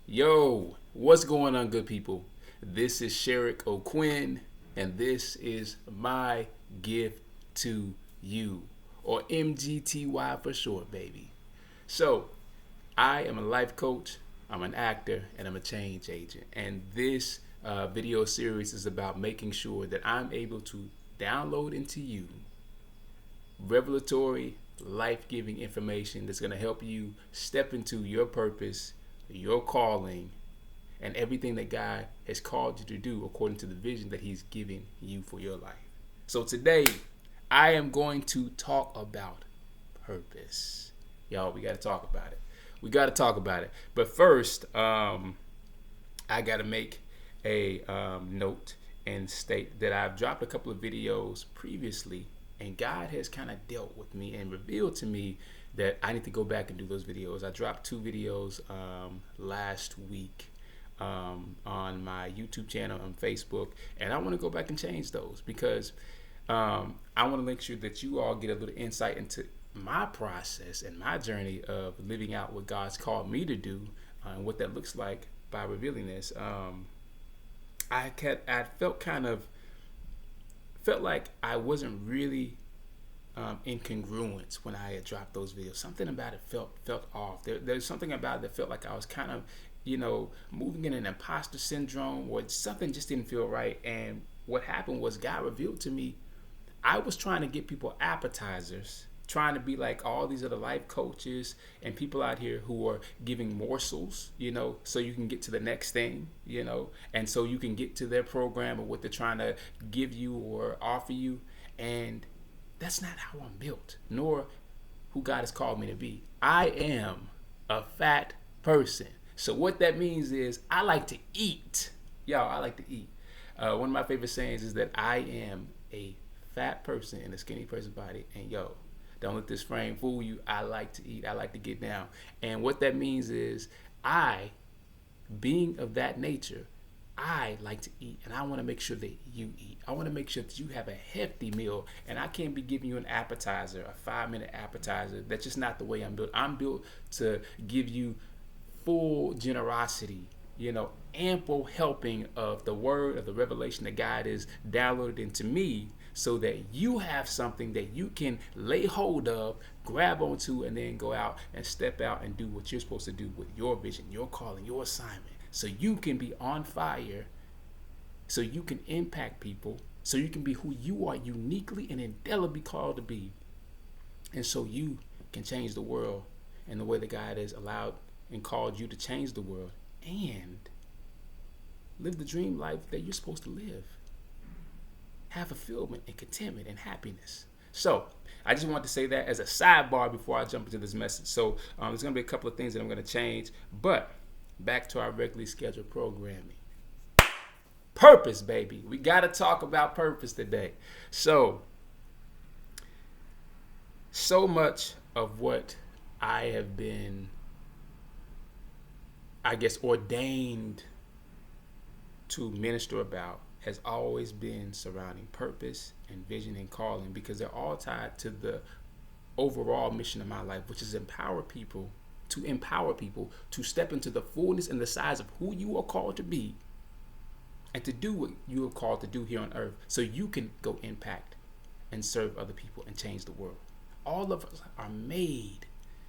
Yo, what's going on, good people? This is Sherrick O'Quinn, and this is my gift to you, or MGTY for short, baby. So, I am a life coach, I'm an actor, and I'm a change agent. And this video series is about making sure that I'm able to download into you revelatory, life giving information that's going to help you step into your purpose, your calling, and everything that God has called you to do according to the vision that He's giving you for your life. So today, I am going to talk about purpose. Y'all, we got to talk about it. We got to talk about it. But first, I got to make a note and state that I've dropped a couple of videos previously, and God has kind of dealt with me and revealed to me that I need to go back and do those videos. I dropped two videos last week on my YouTube channel and Facebook, and I want to go back and change those because I want to make sure that you all get a little insight into my process and my journey of living out what God's called me to do and what that looks like by revealing this. I felt like I wasn't really in congruence when I had dropped those videos. Something about it felt off. There's something about it that felt like I was kind of, moving in an imposter syndrome, or something just didn't feel right. And what happened was God revealed to me I was trying to get people appetizers, trying to be like all these other life coaches and people out here who are giving morsels, so you can get to the next thing, and so you can get to their program or what they're trying to give you or offer you. And that's not how I'm built, nor who God has called me to be. I am a fat person. So what that means is I like to eat. Y'all, I like to eat. One of my favorite sayings is that I am a fat person in a skinny person's body. And yo, don't let this frame fool you. I like to eat. I like to get down. And what that means is being of that nature, I like to eat, and I want to make sure that you eat. I want to make sure that you have a hefty meal, and I can't be giving you an appetizer, a 5-minute appetizer. That's just not the way I'm built. I'm built to give you full generosity, ample helping of the word, of the revelation that God has downloaded into me, so that you have something that you can lay hold of, grab onto, and then go out and step out and do what you're supposed to do with your vision, your calling, your assignment. So you can be on fire, so you can impact people, so you can be who you are uniquely and indelibly called to be. And so you can change the world in the way that God has allowed and called you to change the world, and live the dream life that you're supposed to live. Have fulfillment and contentment and happiness. So I just want to say that as a sidebar before I jump into this message. So there's going to be a couple of things that I'm going to change, but back to our regularly scheduled programming. Purpose, baby. We got to talk about purpose today. So much of what I have been, ordained to minister about has always been surrounding purpose and vision and calling, because they're all tied to the overall mission of my life, which is empower people to step into the fullness and the size of who you are called to be, and to do what you are called to do here on earth, so you can go impact and serve other people and change the world. All of us are made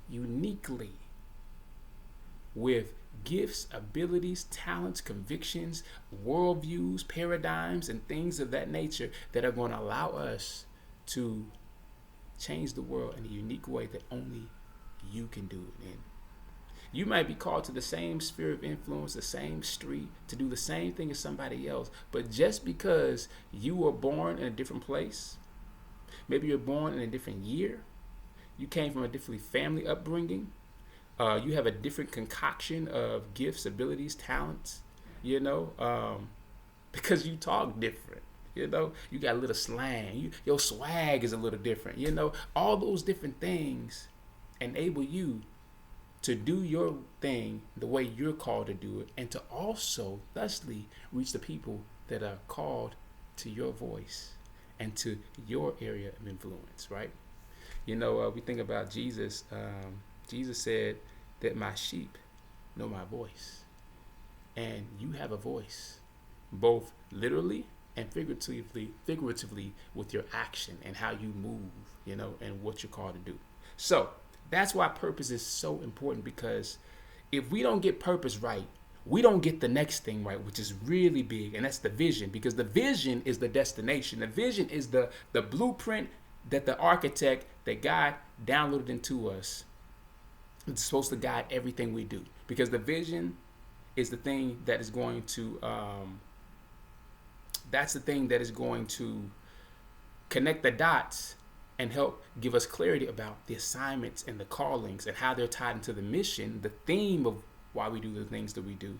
uniquely with gifts, abilities, talents, convictions, worldviews, paradigms, and things of that nature that are going to allow us to change the world in a unique way that only you can do it in. You might be called to the same sphere of influence, the same street, to do the same thing as somebody else, but just because you were born in a different place, maybe you're born in a different year, you came from a different family upbringing, you have a different concoction of gifts, abilities, talents, because you talk different. You got a little slang. Your swag is a little different. All those different things enable you to do your thing the way you're called to do it, and to also, thusly, reach the people that are called to your voice and to your area of influence, right? We think about Jesus. Jesus said that my sheep know my voice. and you have a voice, both literally and figuratively with your action and how you move, and what you're called to do. So that's why purpose is so important, because if we don't get purpose right, we don't get the next thing right, which is really big, and that's the vision, because the vision is the destination. The vision is the blueprint that the architect, that God downloaded into us. It's supposed to guide everything we do, because the vision is the thing that is going to connect the dots and help give us clarity about the assignments and the callings and how they're tied into the mission, the theme of why we do the things that we do.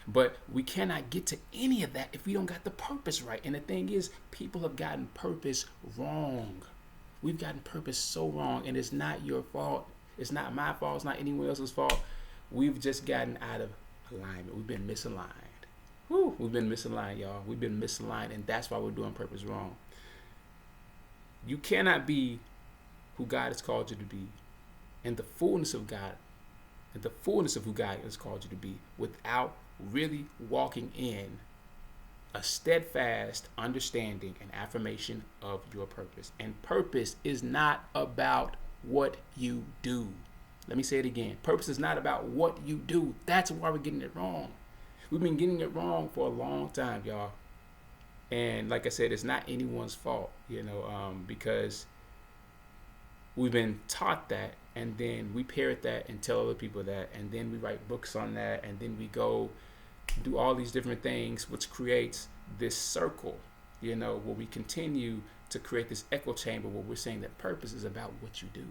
But we cannot get to any of that if we don't got the purpose right. And the thing is, people have gotten purpose wrong. We've gotten purpose so wrong, and it's not your fault. It's not my fault. It's not anyone else's fault. We've just gotten out of alignment. We've been misaligned. We've been misaligned, y'all. We've been misaligned, and that's why we're doing purpose wrong. You cannot be who God has called you to be, and the fullness of God, and the fullness of who God has called you to be, without really walking in a steadfast understanding and affirmation of your purpose. And purpose is not about what you do. Let me say it again. Purpose is not about what you do. That's why we're getting it wrong. We've been getting it wrong for a long time, y'all. And like I said, it's not anyone's fault, because we've been taught that, and then we parrot that and tell other people that, and then we write books on that, and then we go do all these different things, which creates this circle, where we continue to create this echo chamber where we're saying that purpose is about what you do.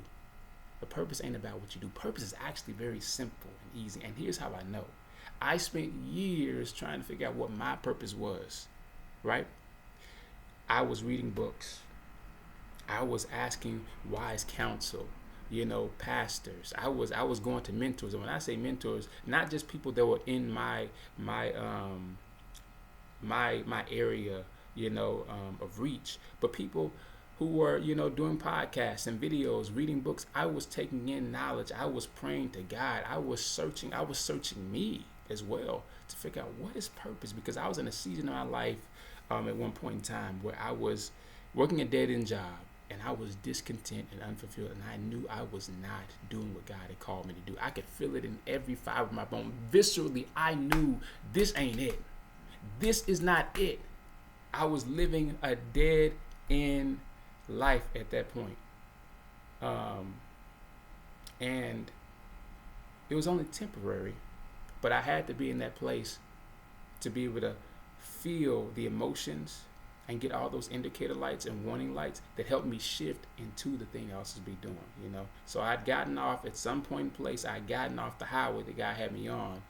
But purpose ain't about what you do. Purpose is actually very simple and easy. And here's how I know. I spent years trying to figure out what my purpose was, right? I was reading books. I was asking wise counsel, pastors. I was going to mentors. And when I say mentors, not just people that were in my area, of reach, but people who were, doing podcasts and videos, reading books. I was taking in knowledge. I was praying to God. I was searching me as well to figure out what is purpose, because I was in a season of my life at one point in time where I was working a dead-end job, and I was discontent and unfulfilled, and I knew I was not doing what God had called me to do. I could feel it in every fiber of my bone. Viscerally, I knew this ain't it. This is not it. I was living a dead-end life at that point. And it was only temporary, but I had to be in that place to be able to feel the emotions and get all those indicator lights and warning lights that helped me shift into the thing I was supposed to be doing, So I'd gotten off at some point in place. I'd gotten off the highway that God had me on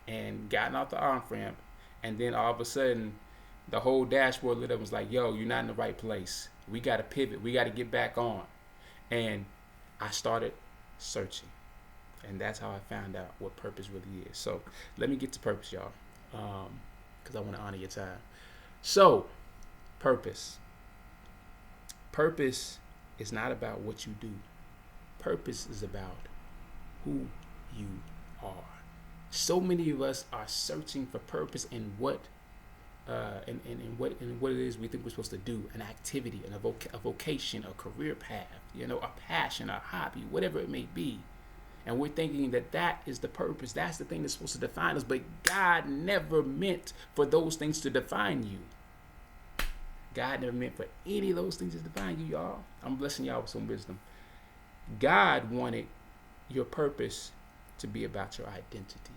and gotten off the off ramp. And then all of a sudden, the whole dashboard lit up and was like, yo, you're not in the right place. We got to pivot. We got to get back on. And I started searching. And that's how I found out what purpose really is. So let me get to purpose, y'all, because I want to honor your time. So purpose. Purpose is not about what you do. Purpose is about who you are. So many of us are searching for purpose in what what it is we think we're supposed to do, an activity, a vocation, a career path, a passion, a hobby, whatever it may be. And we're thinking that is the purpose. That's the thing that's supposed to define us. But God never meant for those things to define you. God never meant for any of those things to define you, y'all. I'm blessing y'all with some wisdom. God wanted your purpose to be about your identity.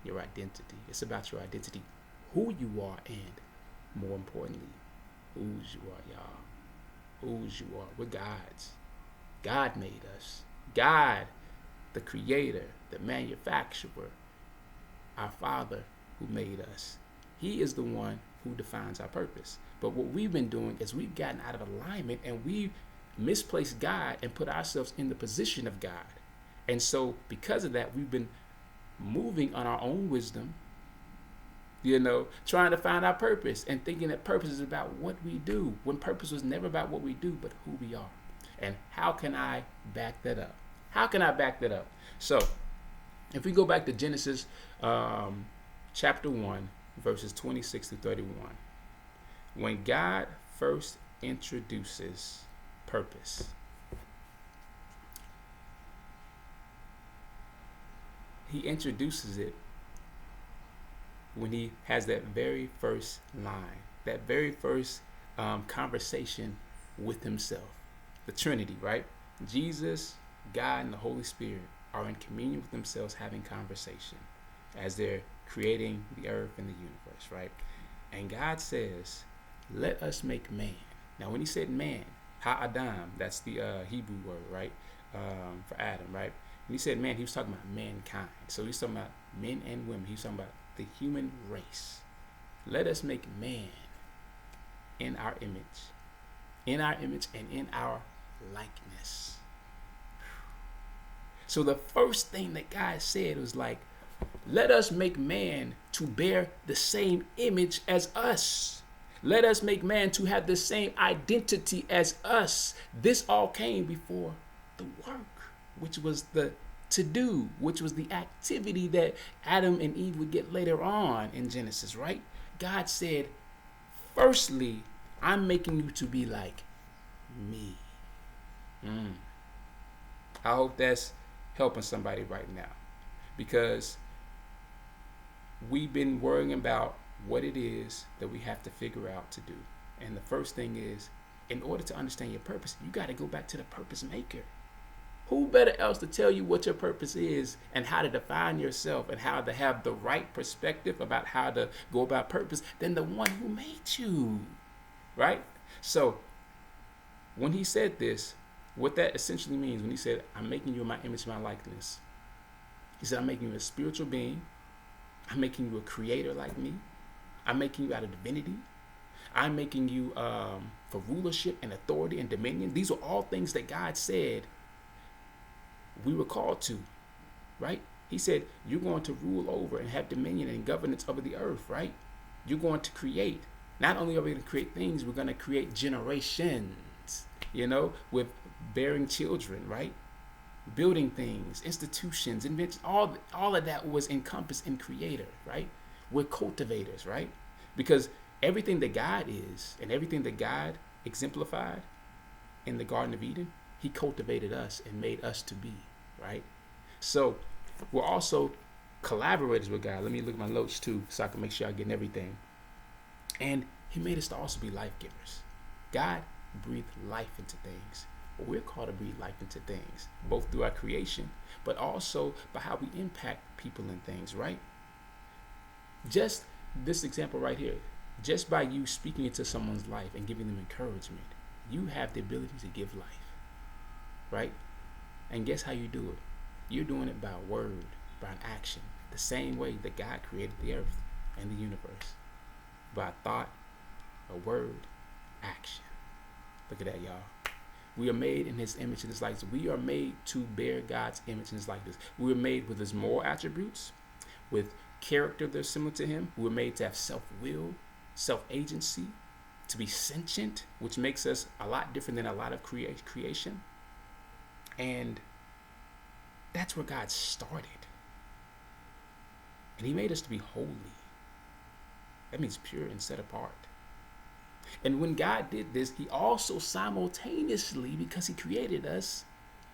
Your identity. It's about your identity, who you are, and more importantly, whose you are, y'all. Whose you are. We're God's. God made us. God, the creator, the manufacturer, our Father who made us. He is the one who defines our purpose. But what we've been doing is we've gotten out of alignment, and we've misplaced God and put ourselves in the position of God. And so because of that, we've been moving on our own wisdom, trying to find our purpose and thinking that purpose is about what we do, when purpose was never about what we do, but who we are. And how can I back that up? So If we go back to Genesis chapter 1, verses 26 to 31, when God first introduces purpose, he introduces it when he has that very first line, that very first conversation with himself. The Trinity, right? Jesus, God, and the Holy Spirit are in communion with themselves, having conversation as they're creating the earth and the universe, right? And God says, let us make man. Now, when he said man, ha-adam, that's the Hebrew word, right? For Adam, right? When he said man, he was talking about mankind. So he's talking about men and women. He's talking about the human race. Let us make man in our image and in our likeness. So the first thing that God said was like, let us make man to bear the same image as us. Let us make man to have the same identity as us. This all came before the work, which was the to do, which was the activity that Adam and Eve would get later on in Genesis, right? God said, firstly, I'm making you to be like me. I hope that's helping somebody right now, because we've been worrying about what it is that we have to figure out to do. And the first thing is, in order to understand your purpose, you got to go back to the purpose maker. Who better else to tell you what your purpose is and how to define yourself and how to have the right perspective about how to go about purpose than the one who made you, right? So when he said this, what that essentially means, when he said, I'm making you in my image, my likeness, he said, I'm making you a spiritual being. I'm making you a creator like me. I'm making you out of divinity. I'm making you for rulership and authority and dominion. These are all things that God said we were called to, right? He said, you're going to rule over and have dominion and governance over the earth, right? You're going to create. Not only are we going to create things, we're going to create generations, with bearing children, right? Building things, institutions, inventions, all of that was encompassed in creator, right? We're cultivators, right? Because everything that God is and everything that God exemplified in the Garden of Eden, he cultivated us and made us to be, right? So we're also collaborators with God. Let me look at my notes too, so I can make sure I'm getting everything. And he made us to also be life givers. God breathed life into things. Well, we're called to breathe life into things, both through our creation, but also by how we impact people and things, right? Just this example right here, just by you speaking into someone's life and giving them encouragement, you have the ability to give life, right? And guess how you do it? You're doing it by a word, by an action, the same way that God created the earth and the universe, by a thought, a word, action. Look at that, y'all. We are made in his image and his likeness. We are made to bear God's image and his likeness. We were made with his moral attributes, with character that's similar to him. We were made to have self-will, self-agency, to be sentient, which makes us a lot different than a lot of creation. And that's where God started. And he made us to be holy. That means pure and set apart. And when God did this, he also simultaneously, because he created us,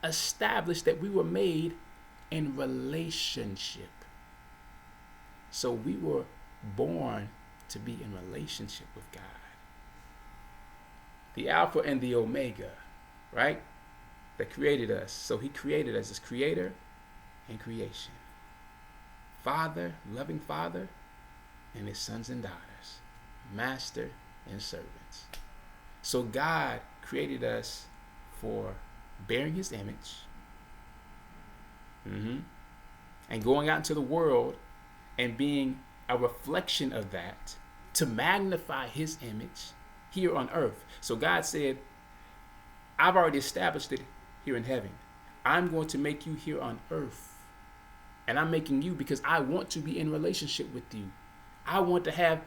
established that we were made in relationship. So we were born to be in relationship with God. The Alpha and the Omega, right? That created us. So he created us as creator and creation. Father, loving Father, and his sons and daughters, master and servants. So God created us for bearing his image, and going out into the world and being a reflection of that to magnify his image here on earth. So God said, I've already established it here in heaven. I'm going to make you here on earth. And I'm making you because I want to be in relationship with you. I want to have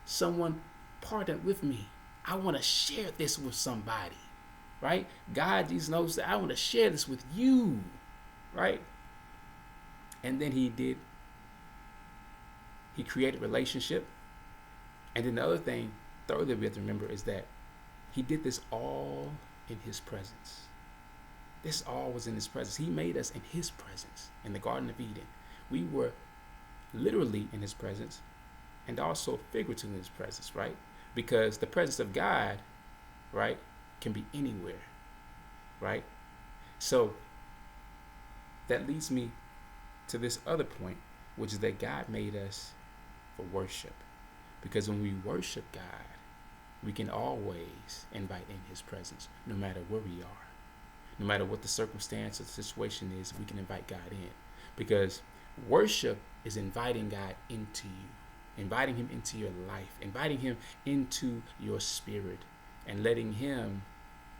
someone partner with me. I want to share this with somebody, right? God, Jesus knows that I want to share this with you, right? And then he created relationship. And then the other thing, thirdly, we have to remember is that he did this all in his presence. This all was in his presence. He made us in his presence in the Garden of Eden. We were literally in his presence and also figuratively in his presence, right? Because the presence of God, right, can be anywhere, right? So that leads me to this other point, which is that God made us for worship. Because when we worship God, we can always invite in his presence, no matter where we are. No matter what the circumstance or the situation is, we can invite God in. Because worship is inviting God into you, inviting him into your life, inviting him into your spirit, and letting him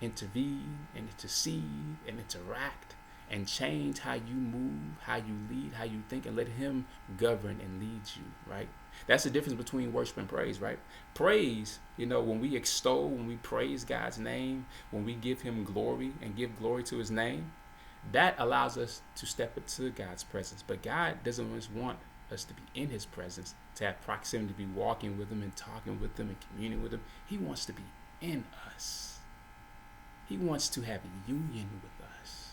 intervene and intercede and interact and change how you move, how you lead, how you think, and let him govern and lead you, right? That's the difference between worship and praise, right? Praise, when we extol, when we praise God's name, when we give him glory and give glory to his name, that allows us to step into God's presence. But God doesn't just want us to be in his presence, to have proximity, to be walking with him and talking with him and communing with him. He wants to be in us. He wants to have union with us.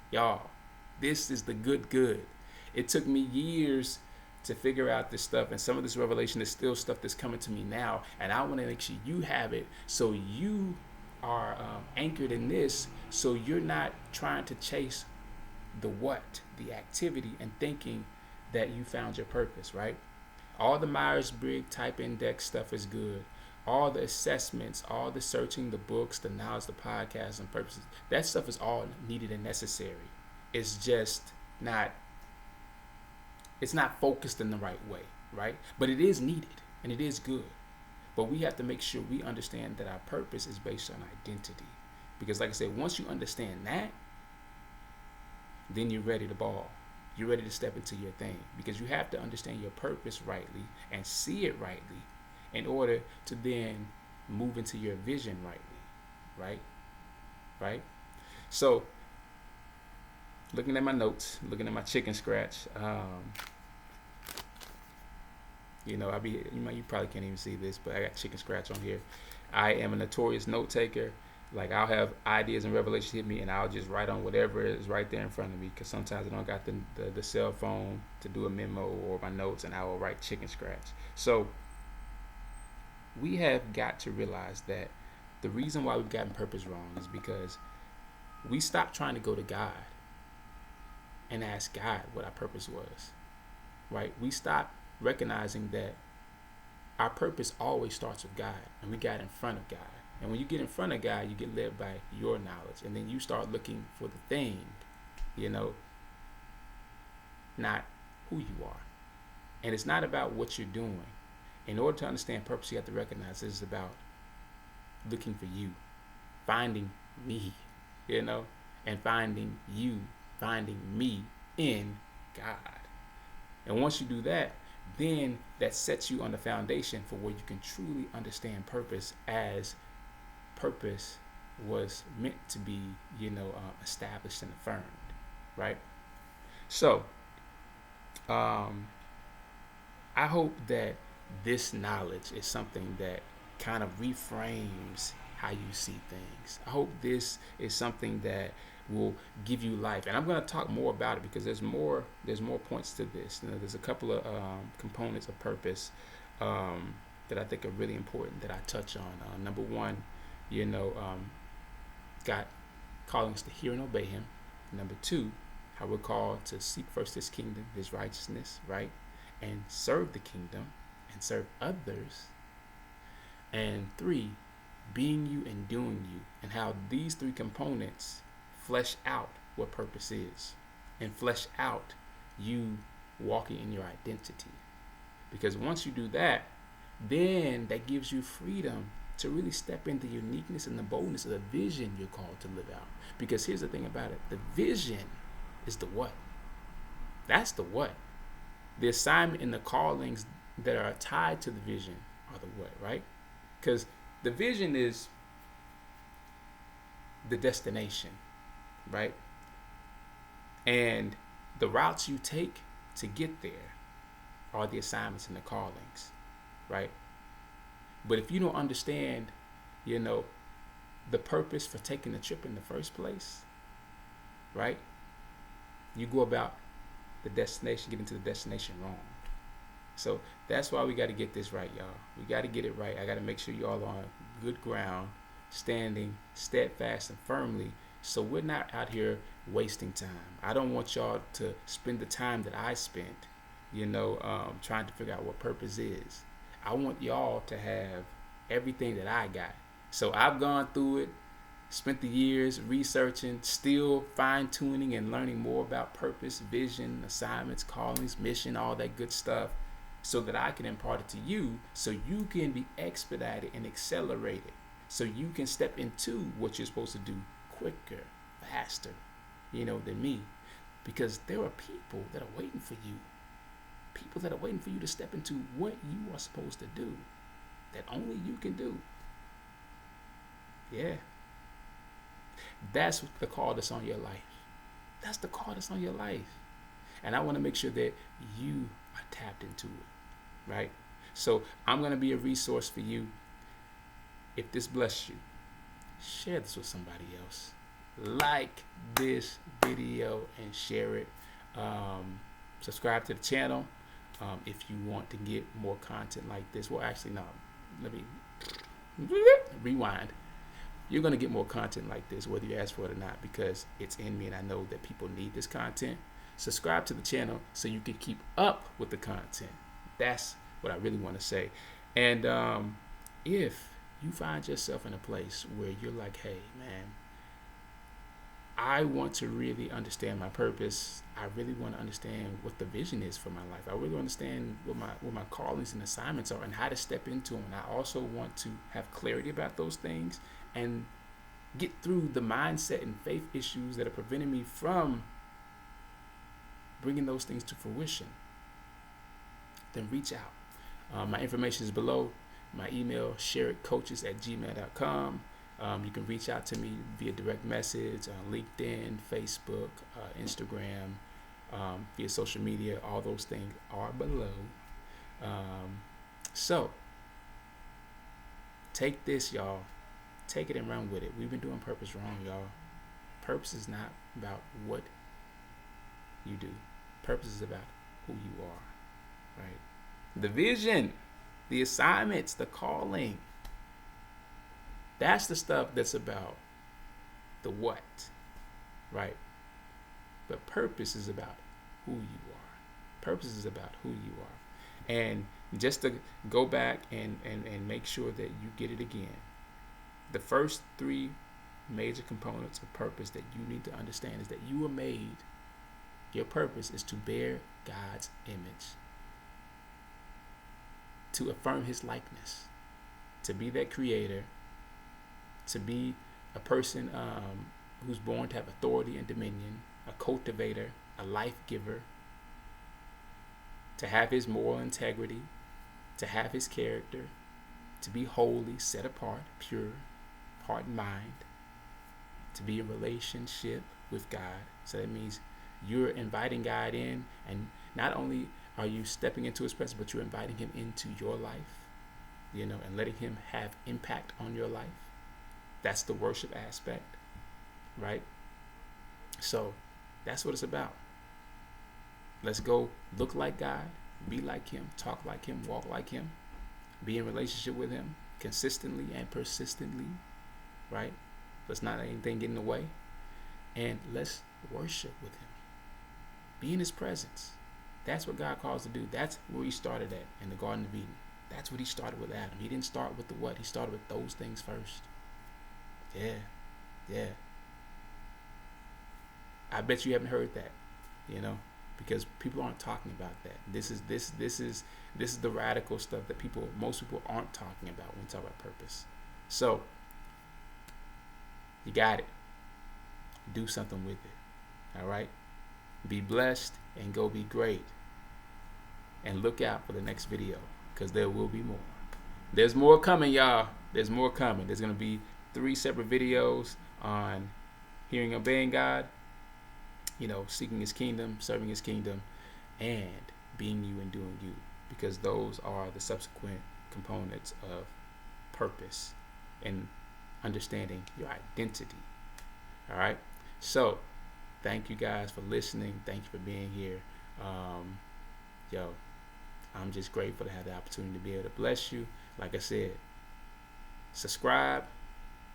Y'all, this is the good. It took me years to figure out this stuff, and some of this revelation is still stuff that's coming to me now, and I want to make sure you have it so you are anchored in this, so you're not trying to chase the what, the activity, and thinking that you found your purpose, right? All the Myers-Briggs type index stuff is good. All the assessments, all the searching, the books, the knowledge, the podcasts, and purposes, that stuff is all needed and necessary. It's just not focused in the right way, right? But it is needed and it is good. But we have to make sure we understand that our purpose is based on identity. Because like I said, once you understand that, then you're ready to ball. You're ready to step into your thing. Because you have to understand your purpose rightly and see it rightly in order to then move into your vision rightly, right? So, looking at my notes, looking at my chicken scratch, you probably can't even see this, but I got chicken scratch on here. I am a notorious note taker. Like, I'll have ideas and revelations hit me, and I'll just write on whatever is right there in front of me, because sometimes I don't got the cell phone to do a memo or my notes, and I will write chicken scratch. So we have got to realize that the reason why we've gotten purpose wrong is because we stopped trying to go to God and ask God what our purpose was, right? We stopped recognizing that our purpose always starts with God, and we got in front of God. And when you get in front of God, you get led by your knowledge, and then you start looking for the thing, not who you are. And it's not about what you're doing. In order to understand purpose, you have to recognize this is about looking for you, finding me, and finding you, finding me in God. And once you do that, then that sets you on the foundation for where you can truly understand purpose, as purpose was meant to be, established and affirmed, right? So, I hope that this knowledge is something that kind of reframes how you see things. I hope this is something that will give you life, and I'm going to talk more about it because there's more points to this. There's a couple of components of purpose that I think are really important that I touch on. Number one, God calling us to hear and obey him. Number two, how we're called to seek first his kingdom, his righteousness, right? And serve the kingdom and serve others. And three, being you and doing you, and how these three components flesh out what purpose is and flesh out you walking in your identity. Because once you do that, then that gives you freedom to really step into the uniqueness and the boldness of the vision you're called to live out. Because here's the thing about it. The vision is the what. That's the what. The assignment and the callings that are tied to the vision are the what, right? Because the vision is the destination, right? And The routes you take to get there are the assignments and the callings, right? But if you don't understand, you know, the purpose for taking the trip in the first place, right? You go about the destination, getting to the destination wrong. So that's why we got to get this right, y'all. We got to get it right. I got to make sure y'all are on good ground, standing steadfast and firmly, so we're not out here wasting time. I don't want y'all to spend the time that I spent, trying to figure out what purpose is. I want y'all to have everything that I got. So I've gone through it, spent the years researching, still fine-tuning and learning more about purpose, vision, assignments, callings, mission, all that good stuff, so that I can impart it to you, so you can be expedited and accelerated, so you can step into what you're supposed to do quicker, faster, than me. Because there are people that are waiting for you. People that are waiting for you to step into what you are supposed to do, that only you can do. Yeah. That's the call that's on your life. That's the call that's on your life. And I want to make sure that you are tapped into it, right? So I'm going to be a resource for you. If this bless you, share this with somebody else. Like this video and share it. Subscribe to the channel if you want to get more content like this. Well, actually, no. Let me rewind. You're going to get more content like this, whether you ask for it or not, because it's in me and I know that people need this content. Subscribe to the channel so you can keep up with the content. That's what I really want to say. And if you find yourself in a place where you're like, hey, man, I want to really understand my purpose. I really want to understand what the vision is for my life. I really want to understand what my callings and assignments are and how to step into them. And I also want to have clarity about those things and get through the mindset and faith issues that are preventing me from bringing those things to fruition. Then reach out. My information is below. My email, shareitcoaches@gmail.com. You can reach out to me via direct message on LinkedIn, Facebook, Instagram, via social media. All those things are below. So take this, y'all. Take it and run with it. We've been doing purpose wrong, y'all. Purpose is not about what you do. Purpose is about who you are, right? The vision, the assignments, the calling. That's the stuff that's about the what, right? But purpose is about who you are. Purpose is about who you are. And just to go back and make sure that you get it again, the first three major components of purpose that you need to understand is that you were made, your purpose is to bear God's image, to affirm his likeness, to be that creator, to be a person who's born to have authority and dominion, a cultivator, a life giver, to have his moral integrity, to have his character, to be holy, set apart, pure, heart and mind, to be in relationship with God. So that means you're inviting God in, and not only are you stepping into his presence, but you're inviting him into your life, and letting him have impact on your life. That's the worship aspect, right? So that's what it's about. Let's go look like God, be like him, talk like him, walk like him, be in relationship with him consistently and persistently, right? Let's not let anything get in the way. And let's worship with him. Be in his presence. That's what God calls to do. That's where he started at in the Garden of Eden. That's what he started with Adam. He didn't start with the what. He started with those things first. Yeah. I bet you haven't heard that, because people aren't talking about that. This is the radical stuff that most people aren't talking about when we talk about purpose. So you got it. Do something with it. All right. Be blessed and go be great. And look out for the next video, because there will be more. There's more coming, y'all. There's more coming. There's going to be 3 separate videos on hearing and obeying God, seeking his kingdom, serving his kingdom, and being you and doing you, because those are the subsequent components of purpose and understanding your identity. All right. So thank you guys for listening. Thank you for being here. Yo, I'm just grateful to have the opportunity to be able to bless you. Like I said, subscribe,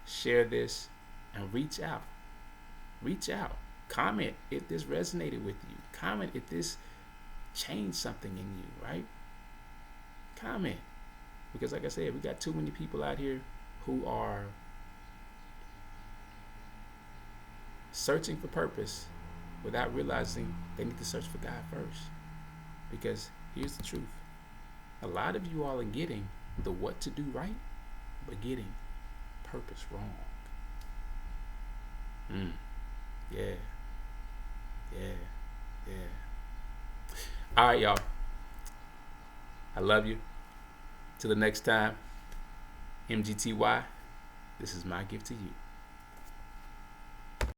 share this, and reach out. Reach out. Comment if this resonated with you. Comment if this changed something in you, right? Comment. Because like I said, we got too many people out here who are searching for purpose without realizing they need to search for God first. Because here's the truth. A lot of you all are getting the what to do right, but getting purpose wrong. Yeah. All right, y'all. I love you. Till the next time, MGTY, this is my gift to you.